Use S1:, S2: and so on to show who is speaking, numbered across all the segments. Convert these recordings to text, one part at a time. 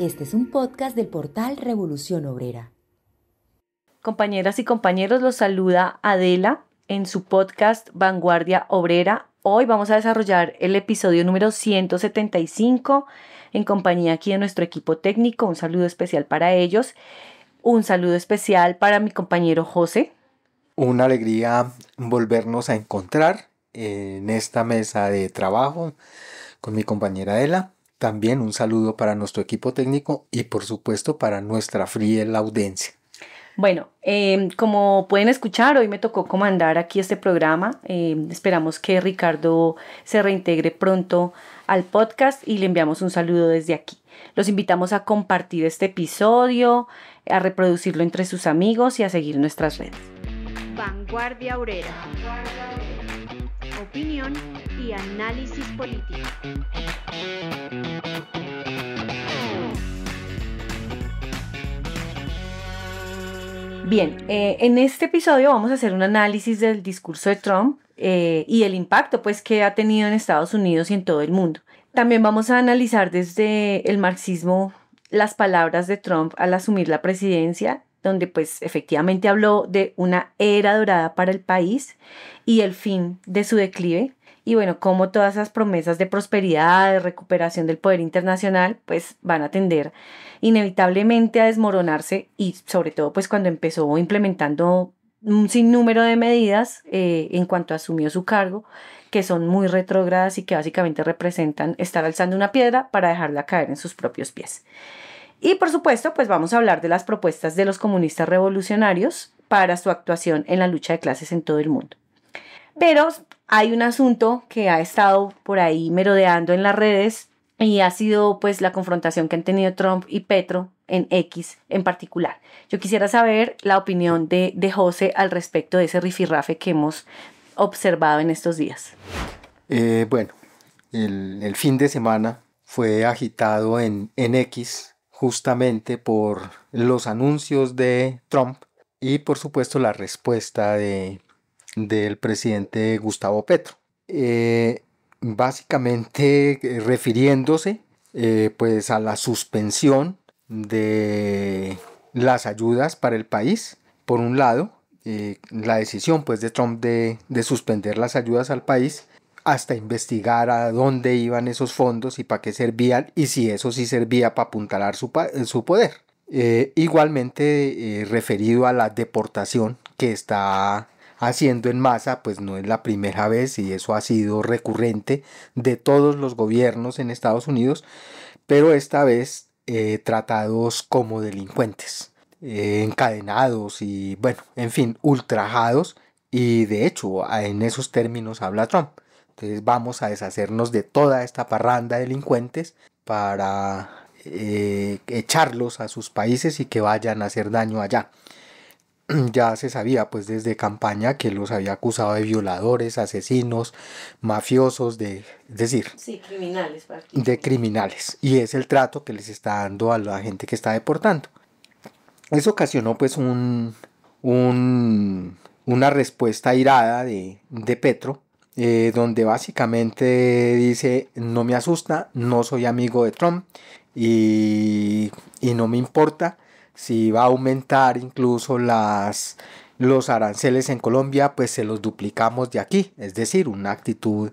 S1: Este es un podcast del portal Revolución Obrera.
S2: Compañeras y compañeros, los saluda Adela en su podcast Vanguardia Obrera. Hoy vamos a desarrollar el episodio número 175 en compañía aquí de nuestro equipo técnico. Un saludo especial para ellos. Un saludo especial para mi compañero José.
S3: Una alegría volvernos a encontrar en esta mesa de trabajo con mi compañera Adela. También un saludo para nuestro equipo técnico y por supuesto para nuestra fiel audiencia.
S2: Bueno, como pueden escuchar, hoy me tocó comandar aquí este programa. Esperamos que Ricardo se reintegre pronto al podcast y le enviamos un saludo desde aquí. Los invitamos a compartir este episodio, a reproducirlo entre sus amigos y a seguir nuestras redes.
S4: Vanguardia Obrera. Opinión y análisis político.
S2: Bien, en este episodio vamos a hacer un análisis del discurso de Trump y el impacto que ha tenido en Estados Unidos y en todo el mundo. También vamos a analizar desde el marxismo las palabras de Trump al asumir la presidencia, donde efectivamente habló de una era dorada para el país y el fin de su declive. Y bueno, cómo todas esas promesas de prosperidad, de recuperación del poder internacional, van a tender inevitablemente a desmoronarse y sobre todo cuando empezó implementando un sinnúmero de medidas en cuanto asumió su cargo, que son muy retrógradas y que básicamente representan estar alzando una piedra para dejarla caer en sus propios pies. Y por supuesto, vamos a hablar de las propuestas de los comunistas revolucionarios para su actuación en la lucha de clases en todo el mundo. Pero hay un asunto que ha estado por ahí merodeando en las redes y ha sido la confrontación que han tenido Trump y Petro en X en particular. Yo quisiera saber la opinión de José al respecto de ese rifirrafe que hemos observado en estos días.
S3: El fin de semana fue agitado en X justamente por los anuncios de Trump y por supuesto la respuesta del presidente Gustavo Petro. Básicamente refiriéndose a la suspensión de las ayudas para el país. Por un lado, la decisión de Trump de suspender las ayudas al país hasta investigar a dónde iban esos fondos y para qué servían y si eso sí servía para apuntalar su poder. Igualmente referido a la deportación que está haciendo en masa, no es la primera vez y eso ha sido recurrente de todos los gobiernos en Estados Unidos, pero esta vez tratados como delincuentes, encadenados y ultrajados, y de hecho en esos términos habla Trump. Entonces vamos a deshacernos de toda esta parranda de delincuentes para echarlos a sus países y que vayan a hacer daño allá. Ya se sabía desde campaña que los había acusado de violadores, asesinos, mafiosos,
S2: criminales.
S3: De criminales. Y es el trato que les está dando a la gente que está deportando. Eso ocasionó una respuesta airada de Petro, donde básicamente dice: no me asusta, no soy amigo de Trump y no me importa si va a aumentar incluso los aranceles en Colombia, se los duplicamos de aquí. Es decir, una actitud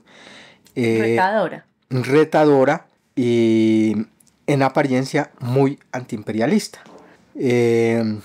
S3: retadora y en apariencia muy antiimperialista. Sin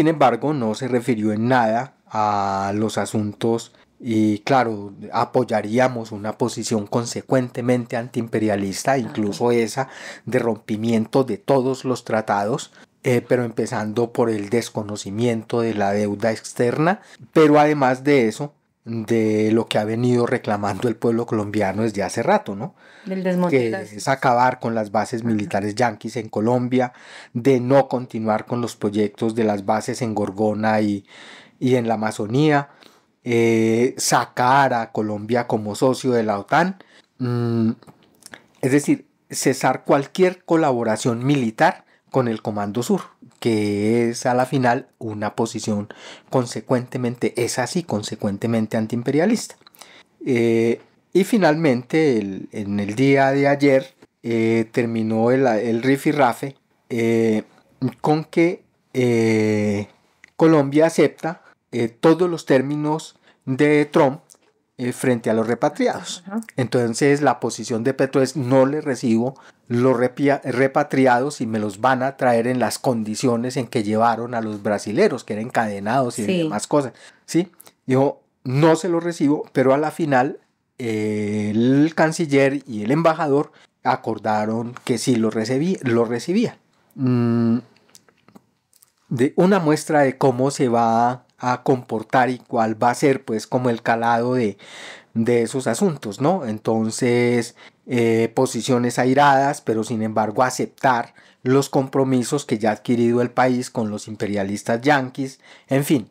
S3: embargo, no se refirió en nada a los asuntos y claro, apoyaríamos una posición consecuentemente antiimperialista, incluso esa de rompimiento de todos los tratados, pero empezando por el desconocimiento de la deuda externa, pero además de eso, de lo que ha venido reclamando el pueblo colombiano desde hace rato, ¿no?
S2: Del desmonte,
S3: que es acabar con las bases militares yanquis en Colombia, de no continuar con los proyectos de las bases en Gorgona y en la Amazonía, sacar a Colombia como socio de la OTAN, es decir, cesar cualquier colaboración militar con el Comando Sur, que es a la final una posición consecuentemente antiimperialista. Y finalmente, en el día de ayer, terminó el rifirrafe con que Colombia acepta todos los términos de Trump frente a los repatriados. Entonces la posición de Petro es: no le recibo los repatriados y me los van a traer en las condiciones en que llevaron a los brasileros, que eran encadenados y demás cosas, ¿sí? Dijo: no se los recibo, pero a la final el canciller y el embajador acordaron que sí lo recibía. De una muestra de cómo se va a comportar y cuál va a ser pues como el calado de esos asuntos, ¿no? Entonces, posiciones airadas, pero sin embargo aceptar los compromisos que ya ha adquirido el país con los imperialistas yanquis, en fin.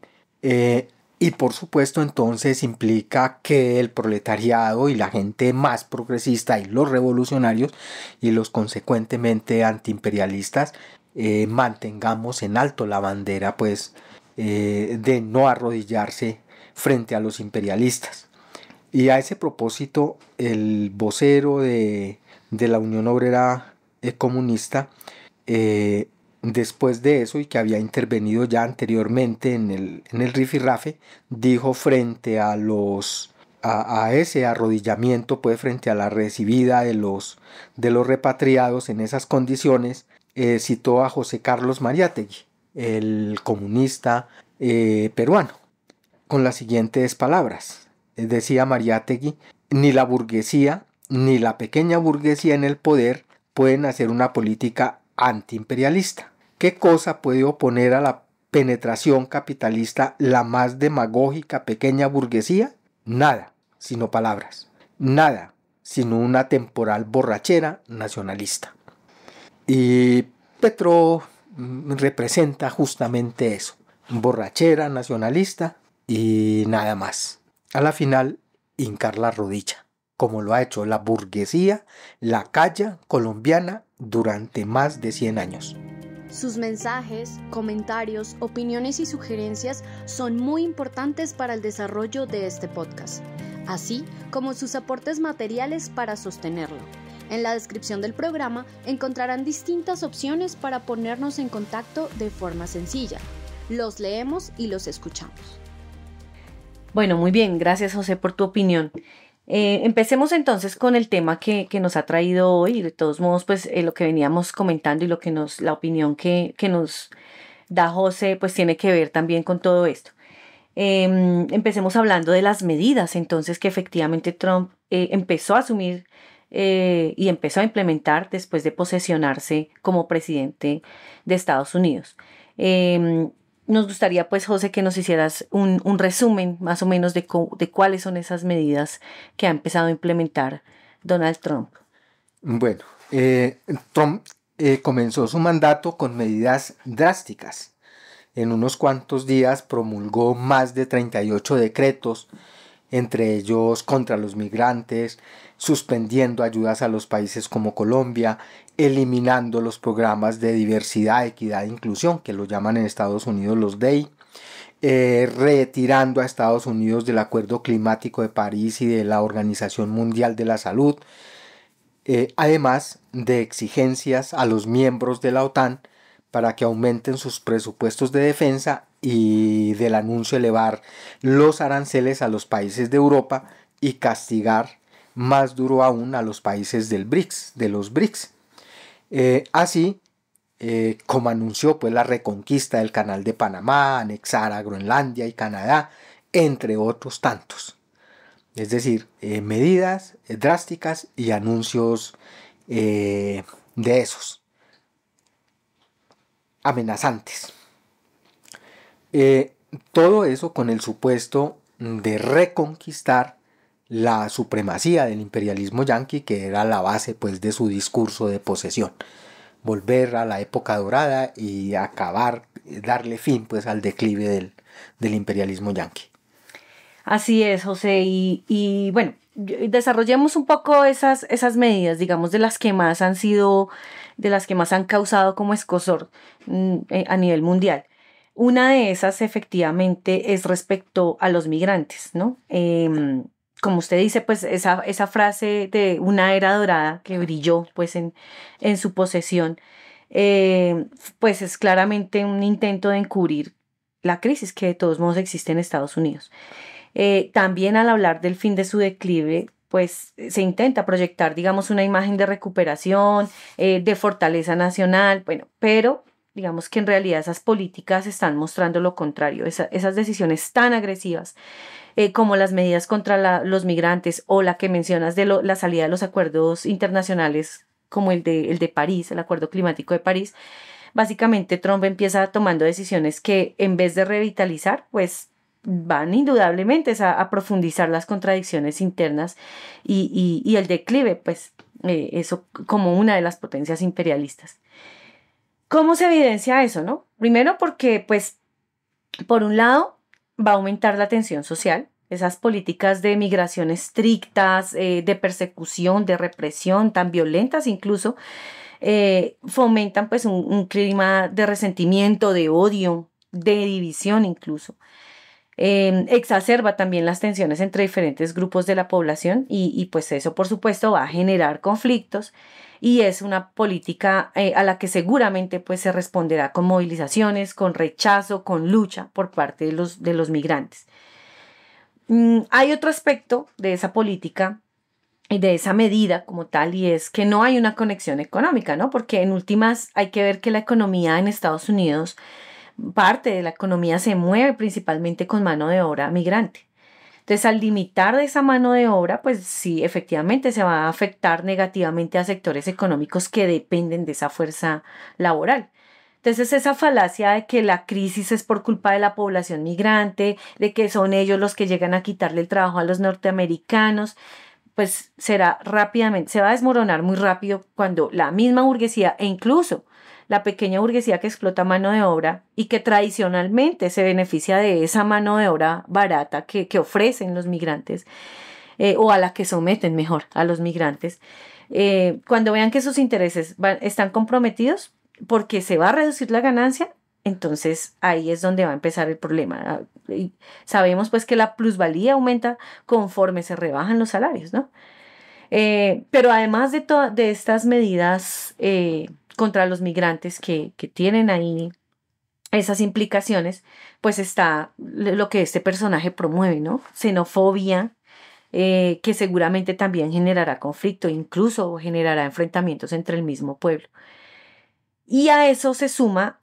S3: Y por supuesto entonces implica que el proletariado y la gente más progresista y los revolucionarios y los consecuentemente antiimperialistas mantengamos en alto la bandera pues de no arrodillarse frente a los imperialistas. Y a ese propósito el vocero de la Unión Obrera Comunista, después de eso, y que había intervenido ya anteriormente en el rifirrafe, dijo frente a ese arrodillamiento, pues frente a la recibida de los repatriados en esas condiciones, citó a José Carlos Mariátegui, el comunista peruano, con las siguientes palabras. Decía Mariátegui: ni la burguesía ni la pequeña burguesía en el poder pueden hacer una política antiimperialista. ¿Qué cosa puede oponer a la penetración capitalista la más demagógica pequeña burguesía? Nada, sino palabras. Nada, sino una temporal borrachera nacionalista. Y Petro representa justamente eso: borrachera nacionalista y nada más. A la final, hincar la rodilla, como lo ha hecho la burguesía, la calla colombiana durante más de 100 años.
S4: Sus mensajes, comentarios, opiniones y sugerencias son muy importantes para el desarrollo de este podcast, así como sus aportes materiales para sostenerlo. En la descripción del programa encontrarán distintas opciones para ponernos en contacto de forma sencilla. Los leemos y los escuchamos.
S2: Bueno, muy bien, gracias José por tu opinión. Empecemos entonces con el tema que nos ha traído hoy. De todos modos, pues lo que veníamos comentando y la opinión que nos da José, pues tiene que ver también con todo esto. Empecemos hablando de las medidas entonces que efectivamente Trump empezó a asumir y empezó a implementar después de posesionarse como presidente de Estados Unidos. Nos gustaría, pues, José, que nos hicieras un resumen más o menos de cuáles son esas medidas que ha empezado a implementar Donald Trump.
S3: Bueno, Trump comenzó su mandato con medidas drásticas. En unos cuantos días promulgó más de 38 decretos, entre ellos contra los migrantes, suspendiendo ayudas a los países como Colombia, eliminando los programas de diversidad, equidad e inclusión, que lo llaman en Estados Unidos los DEI, retirando a Estados Unidos del Acuerdo Climático de París y de la Organización Mundial de la Salud, además de exigencias a los miembros de la OTAN para que aumenten sus presupuestos de defensa, y del anuncio de elevar los aranceles a los países de Europa y castigar más duro aún a los países de los BRICS. Así como anunció pues la reconquista del Canal de Panamá, anexar a Groenlandia y Canadá, entre otros tantos. Es decir, medidas drásticas y anuncios de esos amenazantes. Todo eso con el supuesto de reconquistar la supremacía del imperialismo yanqui, que era la base pues de su discurso de posesión. Volver a la época dorada y darle fin pues al declive del imperialismo yanqui.
S2: Así es, José, y bueno, desarrollemos un poco esas medidas, digamos, de las que más han causado como escozor a nivel mundial. Una de esas efectivamente es respecto a los migrantes, ¿no? como usted dice, pues esa frase de una era dorada que brilló pues en su posesión, pues es claramente un intento de encubrir la crisis que de todos modos existe en Estados Unidos. También al hablar del fin de su declive, pues se intenta proyectar, digamos, una imagen de recuperación, de fortaleza nacional, bueno, pero digamos que en realidad esas políticas están mostrando lo contrario, esas decisiones tan agresivas como las medidas contra los migrantes o la que mencionas de la salida de los acuerdos internacionales como el de París, el Acuerdo Climático de París. Básicamente Trump empieza tomando decisiones que en vez de revitalizar, pues van indudablemente a profundizar las contradicciones internas y el declive, pues eso como una de las potencias imperialistas. ¿Cómo se evidencia eso, no? Primero porque, pues, por un lado, va a aumentar la tensión social, esas políticas de migración estrictas, de persecución, de represión, tan violentas incluso, fomentan pues un clima de resentimiento, de odio, de división incluso. Exacerba también las tensiones entre diferentes grupos de la población y pues eso por supuesto va a generar conflictos y es una política a la que seguramente pues se responderá con movilizaciones, con rechazo, con lucha por parte de los migrantes. Hay otro aspecto de esa política y de esa medida como tal, y es que no hay una conexión económica, ¿no? Porque en últimas hay que ver que la economía en Estados Unidos, parte de la economía se mueve principalmente con mano de obra migrante. Entonces, al limitar esa mano de obra, pues sí, efectivamente se va a afectar negativamente a sectores económicos que dependen de esa fuerza laboral. Entonces, esa falacia de que la crisis es por culpa de la población migrante, de que son ellos los que llegan a quitarle el trabajo a los norteamericanos, pues será rápidamente, se va a desmoronar muy rápido cuando la misma burguesía e incluso la pequeña burguesía que explota mano de obra y que tradicionalmente se beneficia de esa mano de obra barata que ofrecen los migrantes o a la que someten mejor a los migrantes, cuando vean que sus intereses están comprometidos porque se va a reducir la ganancia, entonces ahí es donde va a empezar el problema. Y sabemos pues que la plusvalía aumenta conforme se rebajan los salarios, ¿no? Pero además de estas medidas contra los migrantes que tienen ahí esas implicaciones, pues está lo que este personaje promueve, ¿no? Xenofobia, que seguramente también generará conflicto, incluso generará enfrentamientos entre el mismo pueblo. Y a eso se suma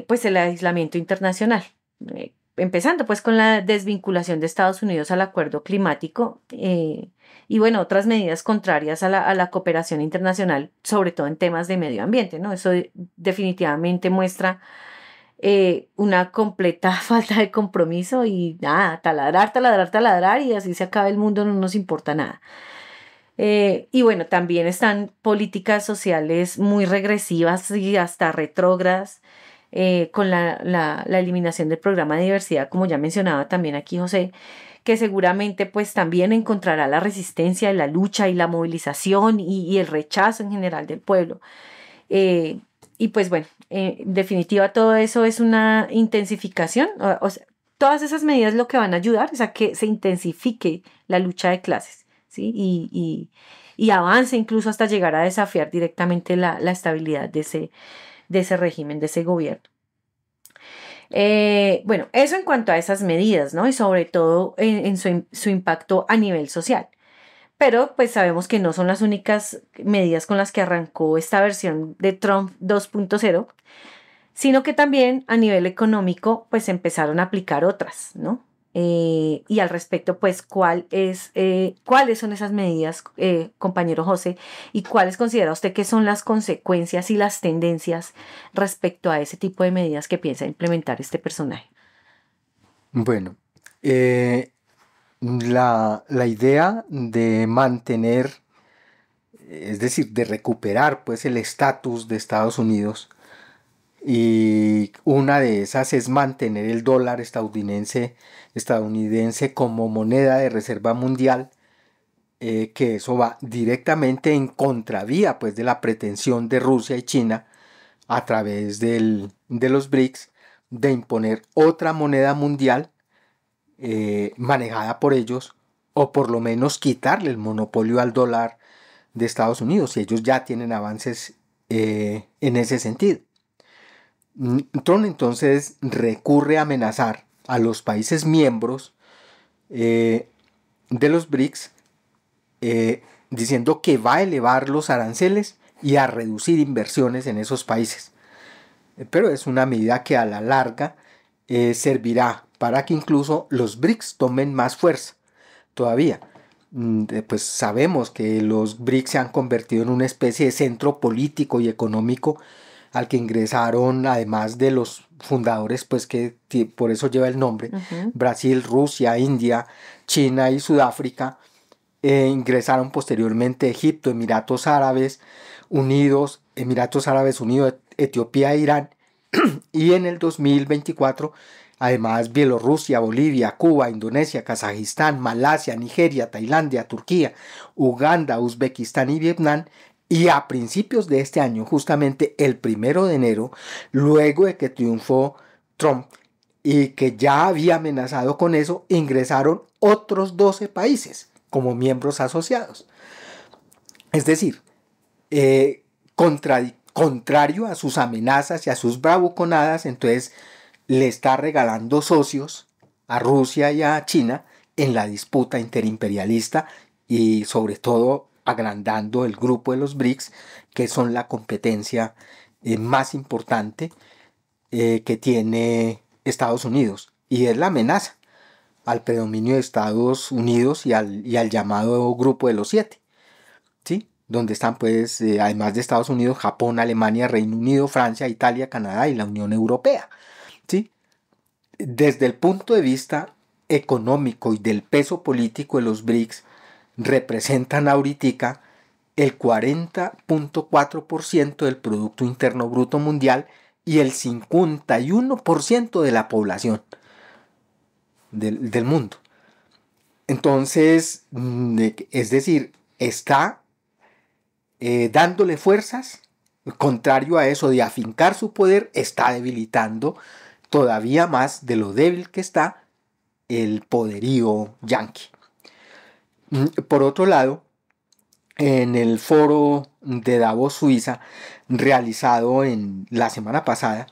S2: pues el aislamiento internacional, empezando pues con la desvinculación de Estados Unidos al acuerdo climático y bueno, otras medidas contrarias a la cooperación internacional, sobre todo en temas de medio ambiente, ¿no? Eso definitivamente muestra una completa falta de compromiso y nada, taladrar, taladrar, taladrar y así se acaba el mundo, no nos importa nada. Y bueno, también están políticas sociales muy regresivas y hasta retrógradas, con la eliminación del programa de diversidad, como ya mencionaba también aquí José, que seguramente pues también encontrará la resistencia y la lucha y la movilización y el rechazo en general del pueblo. Y pues bueno, en definitiva todo eso es una intensificación, o sea, todas esas medidas lo que van a ayudar es a que se intensifique la lucha de clases, ¿sí? Y avance incluso hasta llegar a desafiar directamente la estabilidad de ese régimen, de ese gobierno. Bueno, eso en cuanto a esas medidas, ¿no? Y sobre todo en su impacto a nivel social. Pero pues sabemos que no son las únicas medidas con las que arrancó esta versión de Trump 2.0, sino que también a nivel económico pues empezaron a aplicar otras, ¿no? Y al respecto, pues, ¿cuáles son esas medidas, compañero José? ¿Y cuáles considera usted que son las consecuencias y las tendencias respecto a ese tipo de medidas que piensa implementar este personaje?
S3: Bueno, la idea de mantener, es decir, de recuperar pues el estatus de Estados Unidos, y una de esas es mantener el dólar estadounidense como moneda de reserva mundial, que eso va directamente en contravía pues de la pretensión de Rusia y China a través de los BRICS de imponer otra moneda mundial manejada por ellos o por lo menos quitarle el monopolio al dólar de Estados Unidos, y ellos ya tienen avances en ese sentido. Trump entonces recurre a amenazar a los países miembros de los BRICS, diciendo que va a elevar los aranceles y a reducir inversiones en esos países. Pero es una medida que a la larga servirá para que incluso los BRICS tomen más fuerza todavía. Pues sabemos que los BRICS se han convertido en una especie de centro político y económico al que ingresaron, además de los fundadores, pues que por eso lleva el nombre, Brasil, Rusia, India, China y Sudáfrica. Ingresaron posteriormente Egipto, Emiratos Árabes Unidos, Etiopía e Irán, y en el 2024 además Bielorrusia, Bolivia, Cuba, Indonesia, Kazajistán, Malasia, Nigeria, Tailandia, Turquía, Uganda, Uzbekistán y Vietnam. Y a principios de este año, justamente el 1 de enero, luego de que triunfó Trump y que ya había amenazado con eso, ingresaron otros 12 países como miembros asociados. Es decir, contrario a sus amenazas y a sus bravuconadas, entonces le está regalando socios a Rusia y a China en la disputa interimperialista, y sobre todo agrandando el grupo de los BRICS, que son la competencia más importante que tiene Estados Unidos, y es la amenaza al predominio de Estados Unidos y al llamado grupo de los 7, ¿sí? Donde están, pues, además de Estados Unidos, Japón, Alemania, Reino Unido, Francia, Italia, Canadá y la Unión Europea, ¿sí? Desde el punto de vista económico y del peso político de los BRICS, representan ahorita el 40.4% del Producto Interno Bruto Mundial y el 51% de la población del mundo. Entonces, es decir, está dándole fuerzas, contrario a eso de afincar su poder, está debilitando todavía más de lo débil que está el poderío yanqui. Por otro lado, en el foro de Davos, Suiza, realizado en la semana pasada,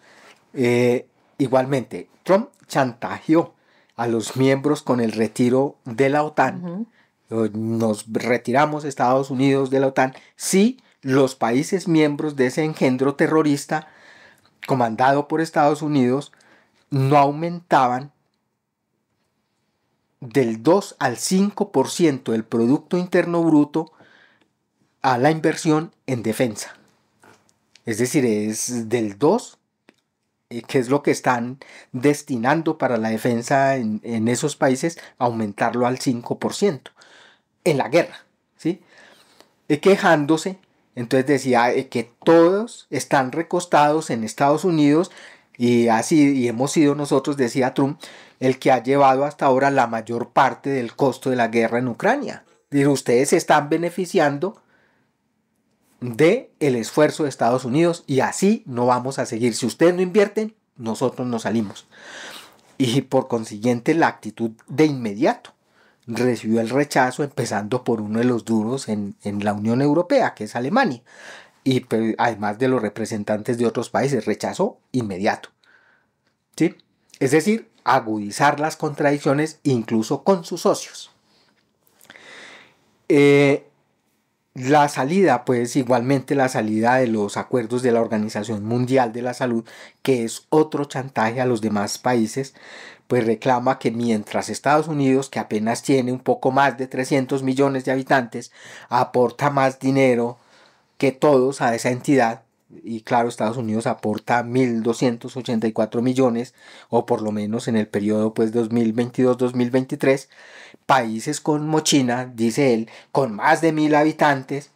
S3: igualmente Trump chantajeó a los miembros con el retiro de la OTAN. Nos retiramos Estados Unidos de la OTAN si los países miembros de ese engendro terrorista comandado por Estados Unidos no aumentaban del 2 al 5% del Producto Interno Bruto a la inversión en defensa. Es decir, es del 2, que es lo que están destinando para la defensa en esos países, aumentarlo al 5% en la guerra, ¿sí? Quejándose, entonces decía que todos están recostados en Estados Unidos, y hemos sido nosotros, decía Trump, el que ha llevado hasta ahora la mayor parte del costo de la guerra en Ucrania. Y ustedes se están beneficiando del esfuerzo de Estados Unidos, y así no vamos a seguir. Si ustedes no invierten, nosotros nos salimos. Y por consiguiente la actitud de inmediato recibió el rechazo, empezando por uno de los duros en la Unión Europea, que es Alemania. Y además de los representantes de otros países, rechazo inmediato, ¿sí? Es decir, agudizar las contradicciones incluso con sus socios. La salida, pues igualmente la salida de los acuerdos de la Organización Mundial de la Salud, que es otro chantaje a los demás países, pues reclama que mientras Estados Unidos, que apenas tiene un poco más de 300 millones de habitantes, aporta más dinero que todos a esa entidad, y claro, Estados Unidos aporta 1.284 millones, o por lo menos en el periodo pues 2022-2023, países como China, dice él, con más de 1.000 habitantes,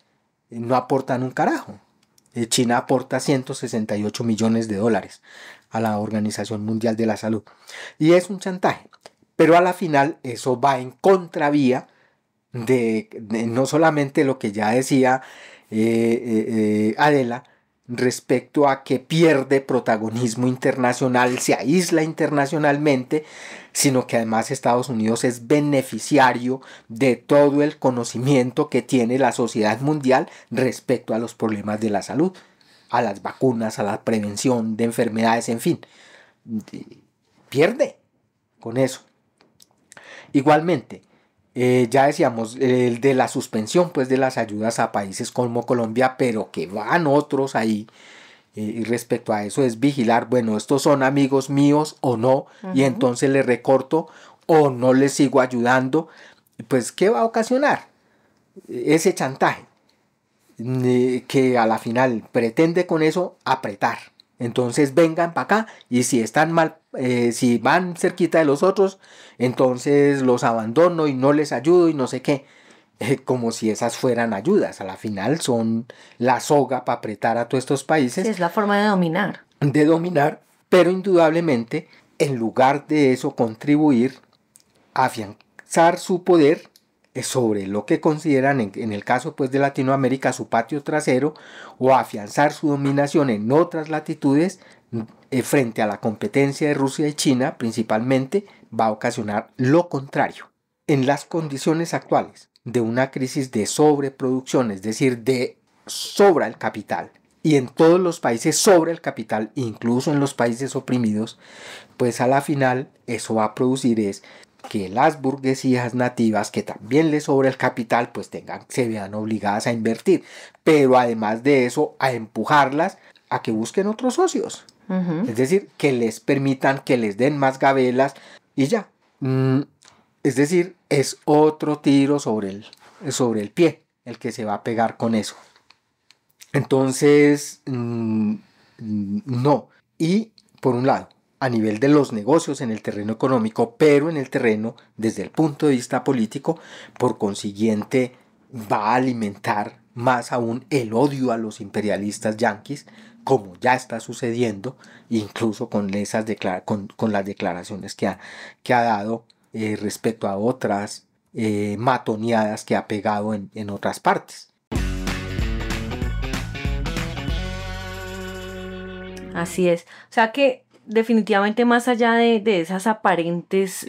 S3: no aportan un carajo. China aporta 168 millones de dólares a la Organización Mundial de la Salud. Y es un chantaje, pero a la final eso va en contravía de no solamente lo que ya decía Adela, respecto a que pierde protagonismo internacional, se aísla internacionalmente, sino que además Estados Unidos es beneficiario de todo el conocimiento que tiene la sociedad mundial respecto a los problemas de la salud, a las vacunas, a la prevención de enfermedades, en fin. Pierde con eso. Igualmente, ya decíamos, el de la suspensión pues, de las ayudas a países como Colombia, pero que van otros ahí. Y respecto a eso es vigilar, bueno, estos son amigos míos o no, y entonces les recorto o no les sigo ayudando. Pues, ¿qué va a ocasionar? Ese chantaje, que a la final pretende con eso apretar. Entonces vengan para acá y si están mal, si van cerquita de los otros, entonces los abandono y no les ayudo y no sé qué. Como si esas fueran ayudas. A la final son la soga para apretar a todos estos países.
S2: Sí, es la forma de dominar.
S3: De dominar, pero indudablemente, en lugar de eso, contribuir a afianzar su poder sobre lo que consideran en el caso pues de Latinoamérica su patio trasero, o afianzar su dominación en otras latitudes frente a la competencia de Rusia y China principalmente, va a ocasionar lo contrario. En las condiciones actuales de una crisis de sobreproducción, es decir, de sobra el capital, y en todos los países sobra el capital, incluso en los países oprimidos, pues a la final eso va a producir es que las burguesías nativas, que también les sobra el capital, pues se vean obligadas a invertir, pero además de eso a empujarlas a que busquen otros socios, es decir, que les permitan, que les den más gabelas y ya. Es decir, es otro tiro sobre el pie el que se va a pegar con eso. Entonces, no. Y por un lado, a nivel de los negocios en el terreno económico, pero en el terreno desde el punto de vista político, por consiguiente va a alimentar más aún el odio a los imperialistas yanquis, como ya está sucediendo, incluso con las declaraciones que ha dado respecto a otras matoneadas que ha pegado en otras partes.
S2: Así es. O sea que definitivamente más allá de esas aparentes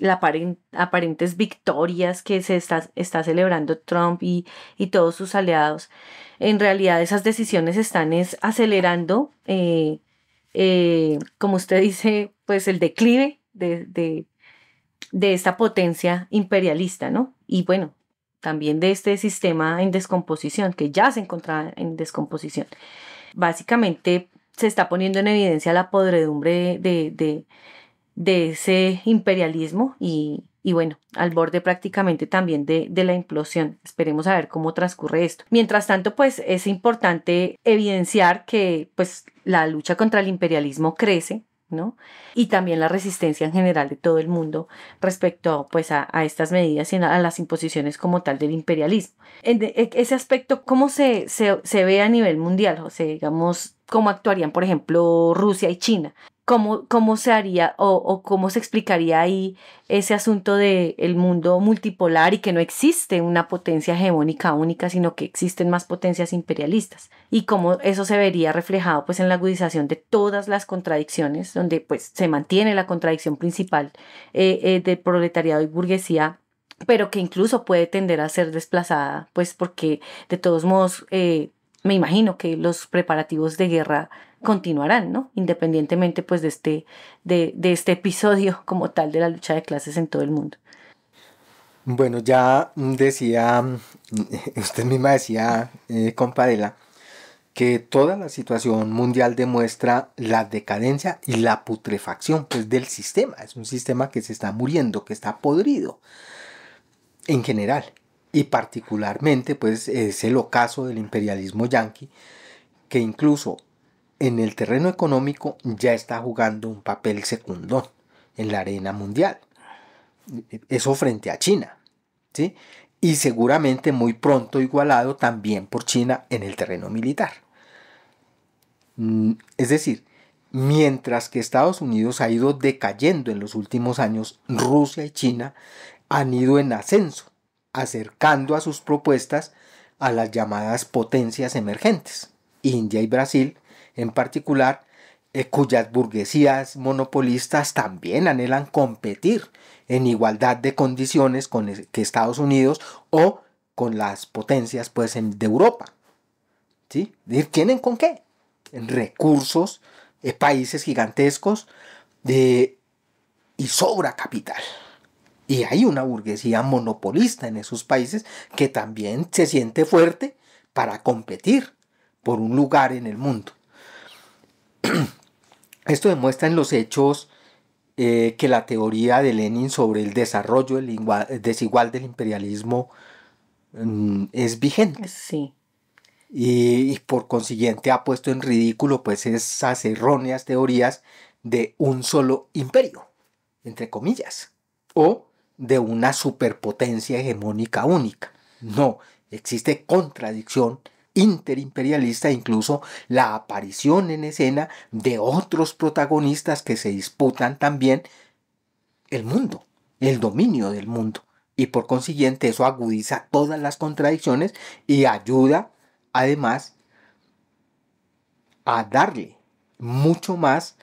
S2: victorias que se está celebrando Trump y todos sus aliados, en realidad esas decisiones están acelerando, como usted dice, pues el declive de esta potencia imperialista, ¿no? Y bueno, también de este sistema en descomposición, que ya se encontraba en descomposición. Básicamente se está poniendo en evidencia la podredumbre de ese imperialismo y bueno, al borde prácticamente también de la implosión. Esperemos a ver cómo transcurre esto. Mientras tanto, pues es importante evidenciar que pues la lucha contra el imperialismo crece, ¿no? Y también la resistencia en general de todo el mundo respecto pues a estas medidas y a las imposiciones como tal del imperialismo. En ese aspecto, ¿cómo se ve a nivel mundial, José? Digamos, ¿cómo actuarían, por ejemplo, Rusia y China? ¿Cómo se haría o cómo se explicaría ahí ese asunto del mundo multipolar y que no existe una potencia hegemónica única, sino que existen más potencias imperialistas? Y cómo eso se vería reflejado pues en la agudización de todas las contradicciones, donde pues se mantiene la contradicción principal del proletariado y burguesía, pero que incluso puede tender a ser desplazada, pues porque de todos modos me imagino que los preparativos de guerra continuarán, ¿no? Independientemente pues de este episodio como tal de la lucha de clases en todo el mundo.
S3: Bueno, ya decía, usted misma decía, compadela, que toda la situación mundial demuestra la decadencia y la putrefacción pues, del sistema. Es un sistema que se está muriendo, que está podrido en general. Y particularmente pues, es el ocaso del imperialismo yanqui, que incluso en el terreno económico ya está jugando un papel secundón en la arena mundial. Eso frente a China, ¿sí? Y seguramente muy pronto igualado también por China en el terreno militar. Es decir, mientras que Estados Unidos ha ido decayendo en los últimos años, Rusia y China han ido en ascenso, acercando a sus propuestas a las llamadas potencias emergentes. India y Brasil en particular, cuyas burguesías monopolistas también anhelan competir en igualdad de condiciones que Estados Unidos o con las potencias pues, de Europa. ¿Sí? ¿Tienen con qué? Recursos, países gigantescos y sobra capital. Y hay una burguesía monopolista en esos países que también se siente fuerte para competir por un lugar en el mundo. Esto demuestra en los hechos que la teoría de Lenin sobre el desarrollo desigual del imperialismo es vigente.
S2: Sí.
S3: Y por consiguiente ha puesto en ridículo pues esas erróneas teorías de un solo imperio, entre comillas, o de una superpotencia hegemónica única. No, existe contradicción interimperialista, incluso la aparición en escena de otros protagonistas que se disputan también el mundo, el dominio del mundo. Y por consiguiente eso agudiza todas las contradicciones y ayuda además a darle mucho más,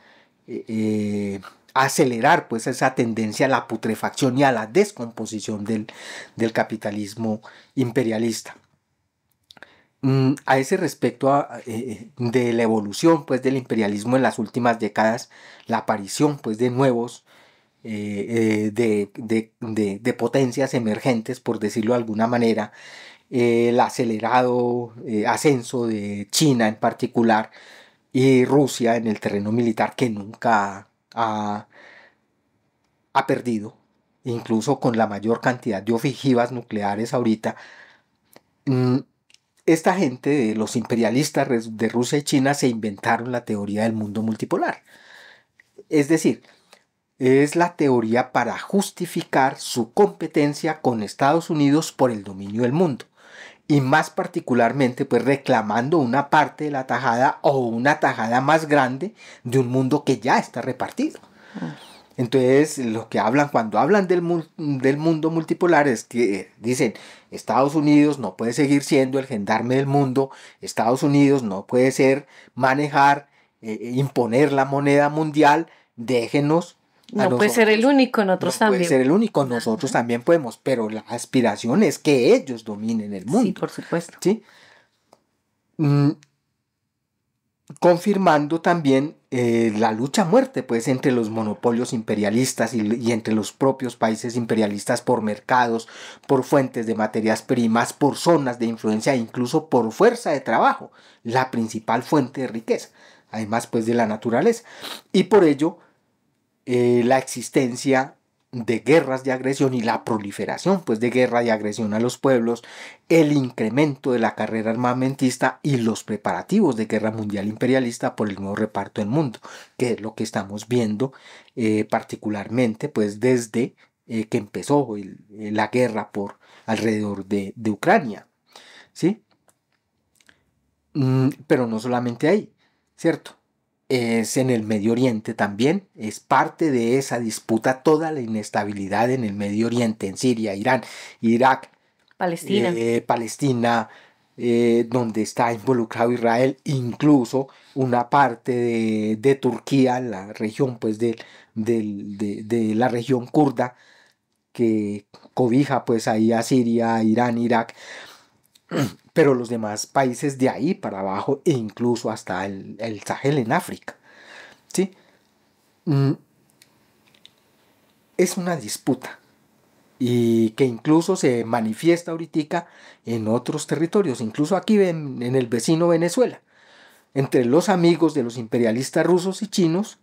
S3: a acelerar pues esa tendencia a la putrefacción y a la descomposición del capitalismo imperialista. A ese respecto de la evolución pues del imperialismo en las últimas décadas, la aparición pues de nuevos de potencias emergentes, por decirlo de alguna manera, el acelerado ascenso de China en particular y Rusia en el terreno militar, que nunca ha perdido, incluso con la mayor cantidad de ojivas nucleares ahorita. Esta gente de los imperialistas de Rusia y China se inventaron la teoría del mundo multipolar. Es decir, es la teoría para justificar su competencia con Estados Unidos por el dominio del mundo. Y más particularmente pues reclamando una parte de la tajada o una tajada más grande de un mundo que ya está repartido. Entonces lo que hablan cuando hablan del mundo multipolar es que dicen Estados Unidos no puede seguir siendo el gendarme del mundo, Estados Unidos no puede manejar, imponer la moneda mundial, déjenos.
S2: No puede ser el único, nosotros también.
S3: No puede ser el único, nosotros también podemos, pero la aspiración es que ellos dominen el mundo.
S2: Sí, por supuesto.
S3: ¿Sí? Confirmando también la lucha a muerte pues, entre los monopolios imperialistas y entre los propios países imperialistas por mercados, por fuentes de materias primas, por zonas de influencia e incluso por fuerza de trabajo, la principal fuente de riqueza, además pues, de la naturaleza. Y por ello, la existencia de guerras de agresión y la proliferación pues, de guerra y agresión a los pueblos, el incremento de la carrera armamentista y los preparativos de guerra mundial imperialista por el nuevo reparto del mundo, que es lo que estamos viendo particularmente pues, desde que empezó la guerra por alrededor de Ucrania. ¿Sí? Pero no solamente ahí, ¿cierto? Es en el Medio Oriente también, es parte de esa disputa toda la inestabilidad en el Medio Oriente, en Siria, Irán, Irak, Palestina, donde está involucrado Israel, incluso una parte de Turquía, la región pues de la región kurda que cobija pues ahí a Siria, Irán, Irak. Pero los demás países de ahí para abajo e incluso hasta el Sahel en África, ¿sí? Es una disputa y que incluso se manifiesta ahorita en otros territorios, incluso aquí en el vecino Venezuela, entre los amigos de los imperialistas rusos y chinos,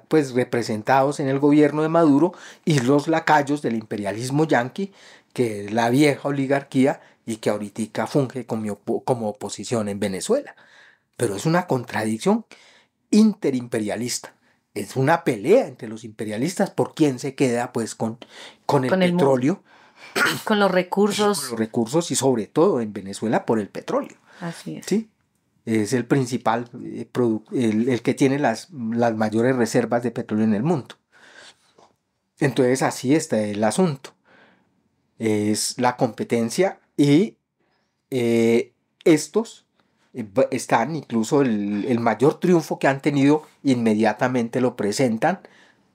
S3: pues representados en el gobierno de Maduro, y los lacayos del imperialismo yanqui, que es la vieja oligarquía y que ahorita funge como oposición en Venezuela. Pero es una contradicción interimperialista. Es una pelea entre los imperialistas por quién se queda pues con el petróleo.
S2: Con los recursos.
S3: Con los recursos y sobre todo en Venezuela por el petróleo.
S2: Así es.
S3: ¿Sí? Es el principal, el que tiene las mayores reservas de petróleo en el mundo. Entonces así está el asunto. Es la competencia y estos están incluso el mayor triunfo que han tenido, inmediatamente lo presentan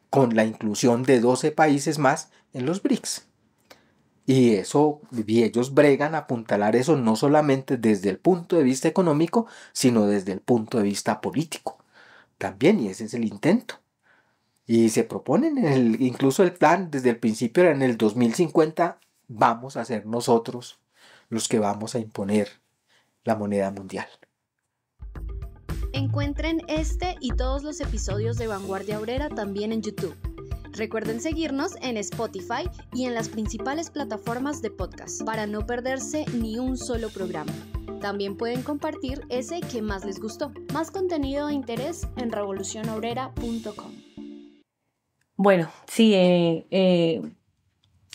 S3: con la inclusión de 12 países más en los BRICS. Y ellos bregan a apuntalar eso no solamente desde el punto de vista económico, sino desde el punto de vista político también, y ese es el intento. Y se proponen, incluso el plan desde el principio era: en el 2050 vamos a ser nosotros los que vamos a imponer la moneda mundial.
S4: Encuentren este y todos los episodios de Vanguardia Obrera también en YouTube. Recuerden seguirnos en Spotify y en las principales plataformas de podcast para no perderse ni un solo programa. También pueden compartir ese que más les gustó. Más contenido de interés en revolucionobrera.com.
S2: Bueno, sí,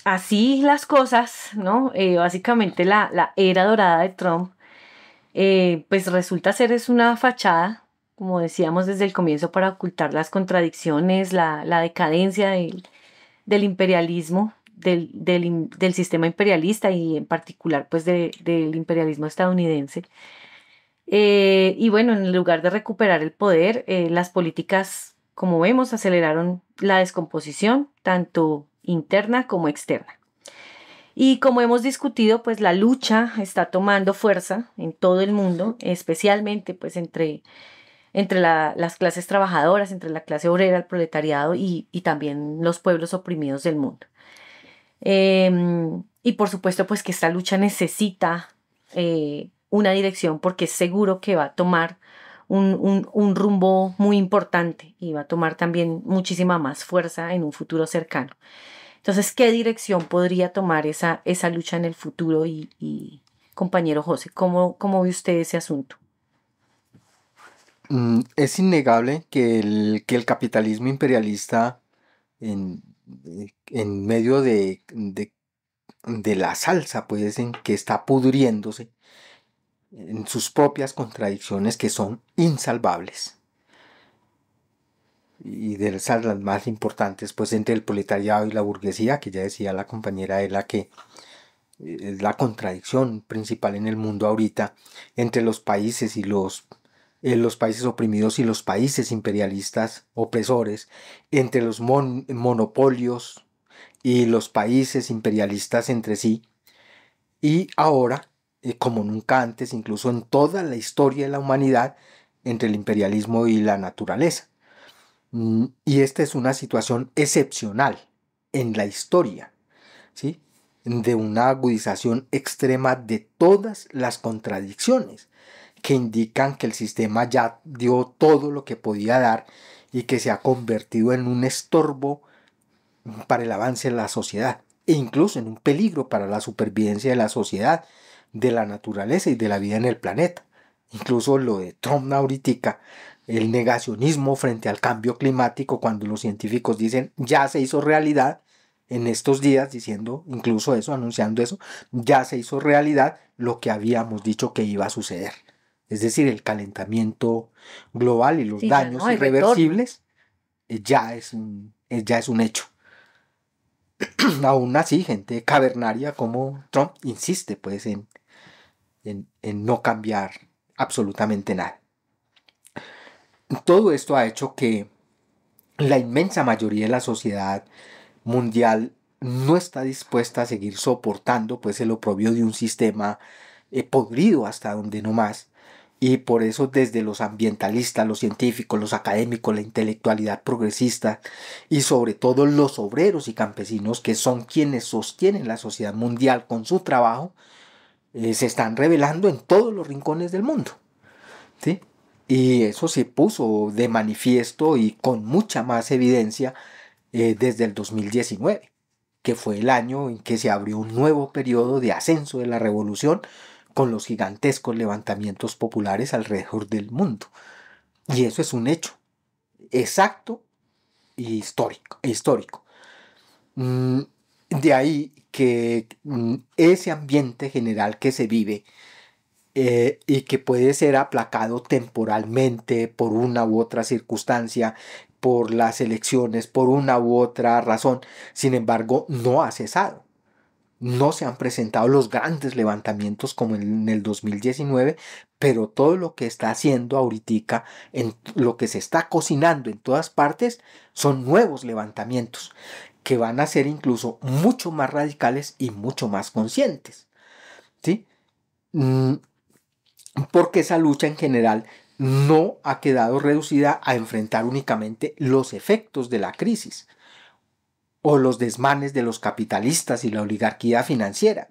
S2: así las cosas, ¿no? Básicamente la era dorada de Trump, pues resulta ser es una fachada, como decíamos desde el comienzo, para ocultar las contradicciones, la decadencia del imperialismo, del sistema imperialista y en particular pues del imperialismo estadounidense. Y bueno, en lugar de recuperar el poder, las políticas, como vemos, aceleraron la descomposición, tanto interna como externa. Y como hemos discutido, pues la lucha está tomando fuerza en todo el mundo, especialmente pues entre las clases trabajadoras, entre la clase obrera, el proletariado y también los pueblos oprimidos del mundo. Y por supuesto pues que esta lucha necesita una dirección, porque es seguro que va a tomar un rumbo muy importante y va a tomar también muchísima más fuerza en un futuro cercano. Entonces, ¿qué dirección podría tomar esa lucha en el futuro? Y compañero José, ¿cómo ve usted ese asunto?
S3: Es innegable que el capitalismo imperialista, en medio de la salsa pues, en que está pudriéndose, en sus propias contradicciones que son insalvables, y de esas las más importantes pues entre el proletariado y la burguesía, que ya decía la compañera Ela que es la contradicción principal en el mundo ahorita entre los países y los países oprimidos y los países imperialistas opresores, entre los monopolios y los países imperialistas entre sí. Y ahora, como nunca antes, incluso en toda la historia de la humanidad, entre el imperialismo y la naturaleza. Y esta es una situación excepcional en la historia, ¿sí? De una agudización extrema de todas las contradicciones que indican que el sistema ya dio todo lo que podía dar y que se ha convertido en un estorbo para el avance de la sociedad, e incluso en un peligro para la supervivencia de la sociedad, de la naturaleza y de la vida en el planeta. Incluso lo de Trump ahorita, el negacionismo frente al cambio climático, cuando los científicos dicen ya se hizo realidad, en estos días diciendo incluso eso, anunciando eso, ya se hizo realidad lo que habíamos dicho que iba a suceder. Es decir, el calentamiento global y los daños irreversibles ya es un hecho. Aún así, gente cavernaria como Trump insiste pues en no cambiar absolutamente nada. Todo esto ha hecho que la inmensa mayoría de la sociedad mundial no está dispuesta a seguir soportando pues el oprobio de un sistema podrido hasta donde no más. Y por eso desde los ambientalistas, los científicos, los académicos, la intelectualidad progresista y sobre todo los obreros y campesinos, que son quienes sostienen la sociedad mundial con su trabajo, se están rebelando en todos los rincones del mundo, ¿sí? Y eso se puso de manifiesto y con mucha más evidencia desde el 2019, que fue el año en que se abrió un nuevo periodo de ascenso de la revolución, con los gigantescos levantamientos populares alrededor del mundo. Y eso es un hecho exacto y histórico. De ahí que ese ambiente general que se vive y que puede ser aplacado temporalmente por una u otra circunstancia, por las elecciones, por una u otra razón, sin embargo, no ha cesado. No se han presentado los grandes levantamientos como en el 2019, pero todo lo que está haciendo ahorita, en lo que se está cocinando en todas partes, son nuevos levantamientos que van a ser incluso mucho más radicales y mucho más conscientes, ¿sí? Porque esa lucha en general no ha quedado reducida a enfrentar únicamente los efectos de la crisis o los desmanes de los capitalistas y la oligarquía financiera,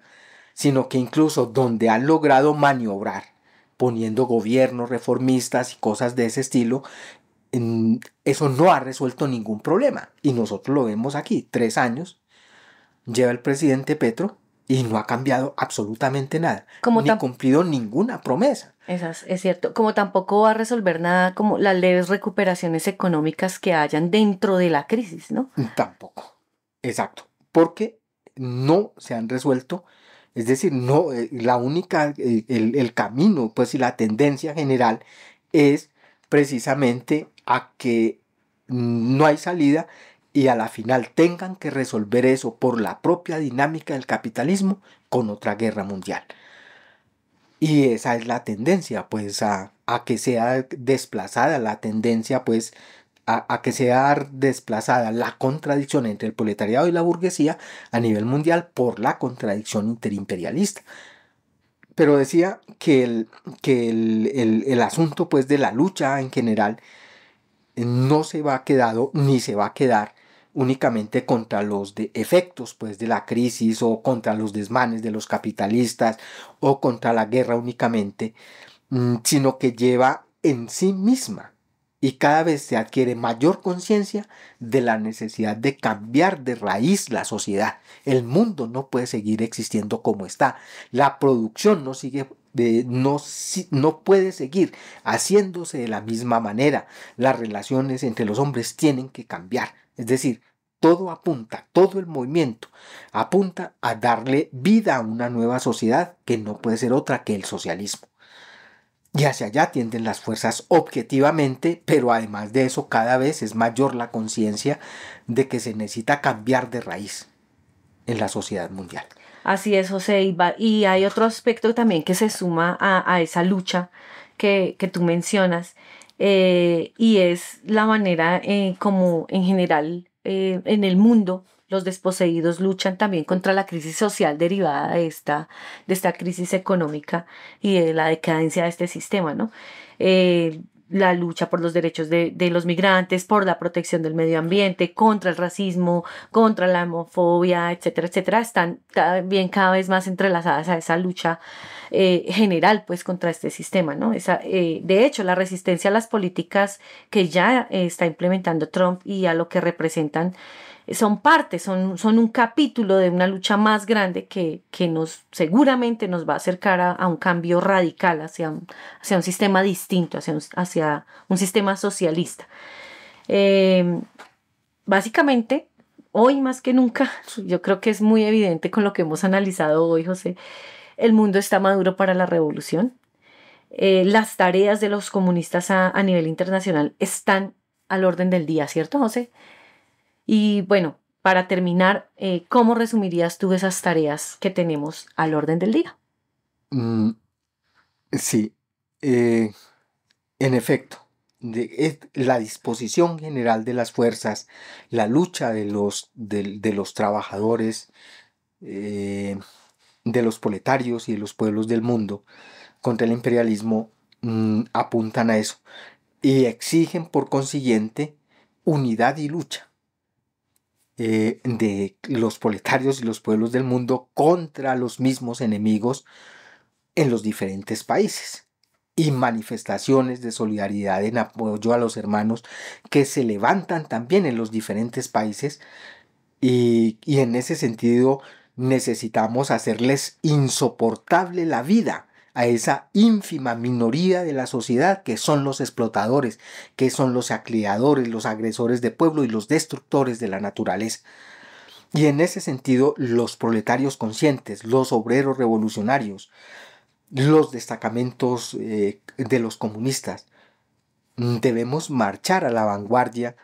S3: sino que incluso donde han logrado maniobrar, poniendo gobiernos reformistas y cosas de ese estilo, eso no ha resuelto ningún problema. Y nosotros lo vemos aquí, 3 años lleva el presidente Petro y no ha cambiado absolutamente nada, ni cumplido ninguna promesa.
S2: Es cierto, como tampoco va a resolver nada como las leves recuperaciones económicas que hayan dentro de la crisis, ¿no?
S3: Tampoco, exacto, porque no se han resuelto, es decir, no, la única, el camino, pues y la tendencia general es precisamente a que no hay salida y a la final tengan que resolver eso por la propia dinámica del capitalismo con otra guerra mundial. Y esa es la tendencia, pues, a que sea desplazada la tendencia, pues, a que sea desplazada la contradicción entre el proletariado y la burguesía a nivel mundial por la contradicción interimperialista. Pero decía que el asunto, pues, de la lucha en general no se va a quedar ni se va a quedar únicamente contra los efectos, pues, de la crisis o contra los desmanes de los capitalistas o contra la guerra únicamente, sino que lleva en sí misma y cada vez se adquiere mayor conciencia de la necesidad de cambiar de raíz la sociedad. El mundo no puede seguir existiendo como está. La producción no puede seguir haciéndose de la misma manera. Las relaciones entre los hombres tienen que cambiar. Es decir, todo el movimiento apunta a darle vida a una nueva sociedad que no puede ser otra que el socialismo. Y hacia allá tienden las fuerzas objetivamente, pero además de eso cada vez es mayor la conciencia de que se necesita cambiar de raíz en la sociedad mundial.
S2: Así es, José. Y hay otro aspecto también que se suma a esa lucha que tú mencionas, y es la manera como en general en el mundo los desposeídos luchan también contra la crisis social derivada de esta crisis económica y de la decadencia de este sistema, ¿no? La lucha por los derechos de los migrantes, por la protección del medio ambiente, contra el racismo, contra la homofobia, etcétera, etcétera, están cada vez más entrelazadas a esa lucha general, pues, contra este sistema, ¿no? De hecho, la resistencia a las políticas que ya está implementando Trump y a lo que representan son un capítulo de una lucha más grande que seguramente nos va a acercar a un cambio radical hacia un sistema distinto, hacia un sistema socialista. Básicamente, hoy más que nunca, yo creo que es muy evidente con lo que hemos analizado hoy, José, el mundo está maduro para la revolución. Las tareas de los comunistas a nivel internacional están al orden del día, ¿cierto, José? Y bueno, para terminar, ¿cómo resumirías tú esas tareas que tenemos al orden del día?
S3: Sí, en efecto, la disposición general de las fuerzas, la lucha de los trabajadores, de los proletarios y de los pueblos del mundo contra el imperialismo apuntan a eso y exigen por consiguiente unidad y lucha de los proletarios y los pueblos del mundo contra los mismos enemigos en los diferentes países y manifestaciones de solidaridad en apoyo a los hermanos que se levantan también en los diferentes países y en ese sentido necesitamos hacerles insoportable la vida a esa ínfima minoría de la sociedad que son los explotadores, que son los saqueadores, los agresores de pueblo y los destructores de la naturaleza. Y en ese sentido, los proletarios conscientes, los obreros revolucionarios, los destacamentos de los comunistas, debemos marchar a la vanguardia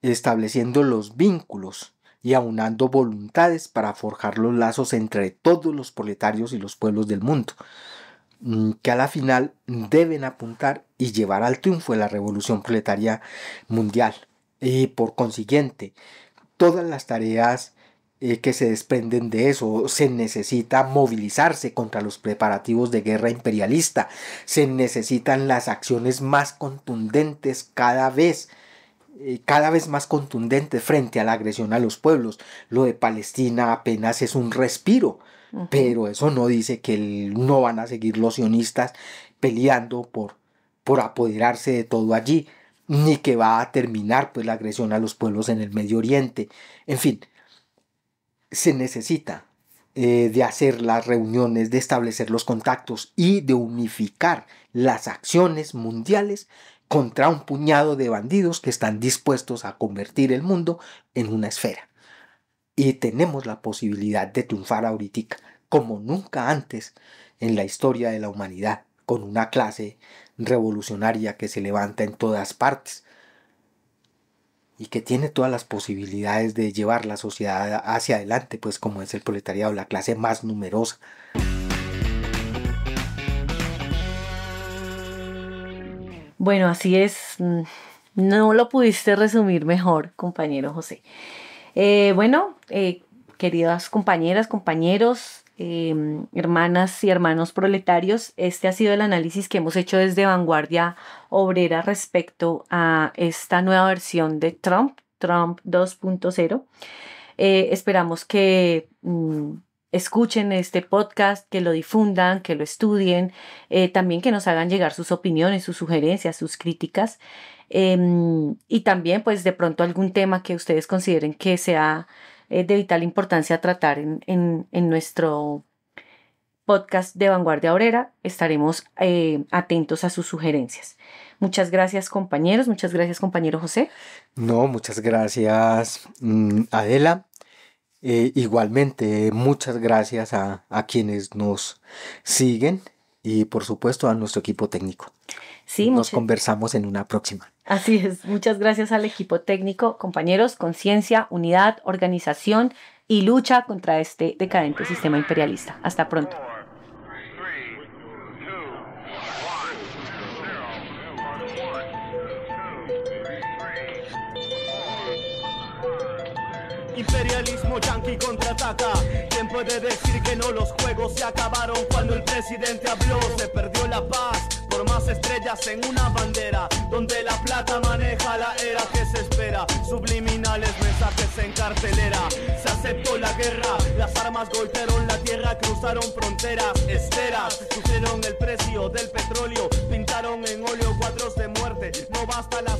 S3: estableciendo los vínculos y aunando voluntades para forjar los lazos entre todos los proletarios y los pueblos del mundo, que a la final deben apuntar y llevar al triunfo de la revolución proletaria mundial. Y por consiguiente, todas las tareas que se desprenden de eso, se necesita movilizarse contra los preparativos de guerra imperialista, se necesitan las acciones más contundentes cada vez más contundentes frente a la agresión a los pueblos. Lo de Palestina apenas es un respiro, pero eso no dice que no van a seguir los sionistas peleando por apoderarse de todo allí, ni que va a terminar pues la agresión a los pueblos en el Medio Oriente. En fin, se necesita de hacer las reuniones, de establecer los contactos y de unificar las acciones mundiales contra un puñado de bandidos que están dispuestos a convertir el mundo en una esfera. Y tenemos la posibilidad de triunfar ahorita, como nunca antes en la historia de la humanidad, con una clase revolucionaria que se levanta en todas partes y que tiene todas las posibilidades de llevar la sociedad hacia adelante, pues como es el proletariado, la clase más numerosa.
S2: Bueno, así es. No lo pudiste resumir mejor, compañero José. Queridas compañeras, compañeros, hermanas y hermanos proletarios, este ha sido el análisis que hemos hecho desde Vanguardia Obrera respecto a esta nueva versión de Trump 2.0. Esperamos que escuchen este podcast, que lo difundan, que lo estudien, también que nos hagan llegar sus opiniones, sus sugerencias, sus críticas, y también pues de pronto algún tema que ustedes consideren que sea de vital importancia tratar en nuestro podcast de Vanguardia Obrera. Estaremos atentos a sus sugerencias. Muchas gracias, compañeros. Muchas gracias, compañero José.
S3: No, muchas gracias, Adela. Igualmente, muchas gracias a quienes nos siguen y por supuesto a nuestro equipo técnico.
S2: Sí,
S3: nos conversamos en una próxima.
S2: Así es, muchas gracias al equipo técnico, compañeros, conciencia, unidad, organización y lucha contra este decadente sistema imperialista. Hasta pronto.
S5: Imperialismo yanqui contraataca. ¿Quién puede decir que no? Los juegos se acabaron cuando el presidente habló. Se perdió la paz por más estrellas en una bandera, donde la plata maneja la era que se espera. Subliminales mensajes en cartelera. Se aceptó la guerra, las armas golpearon la tierra, cruzaron fronteras, esteras, subieron el precio del petróleo, pintaron en óleo cuadros de muerte. No basta la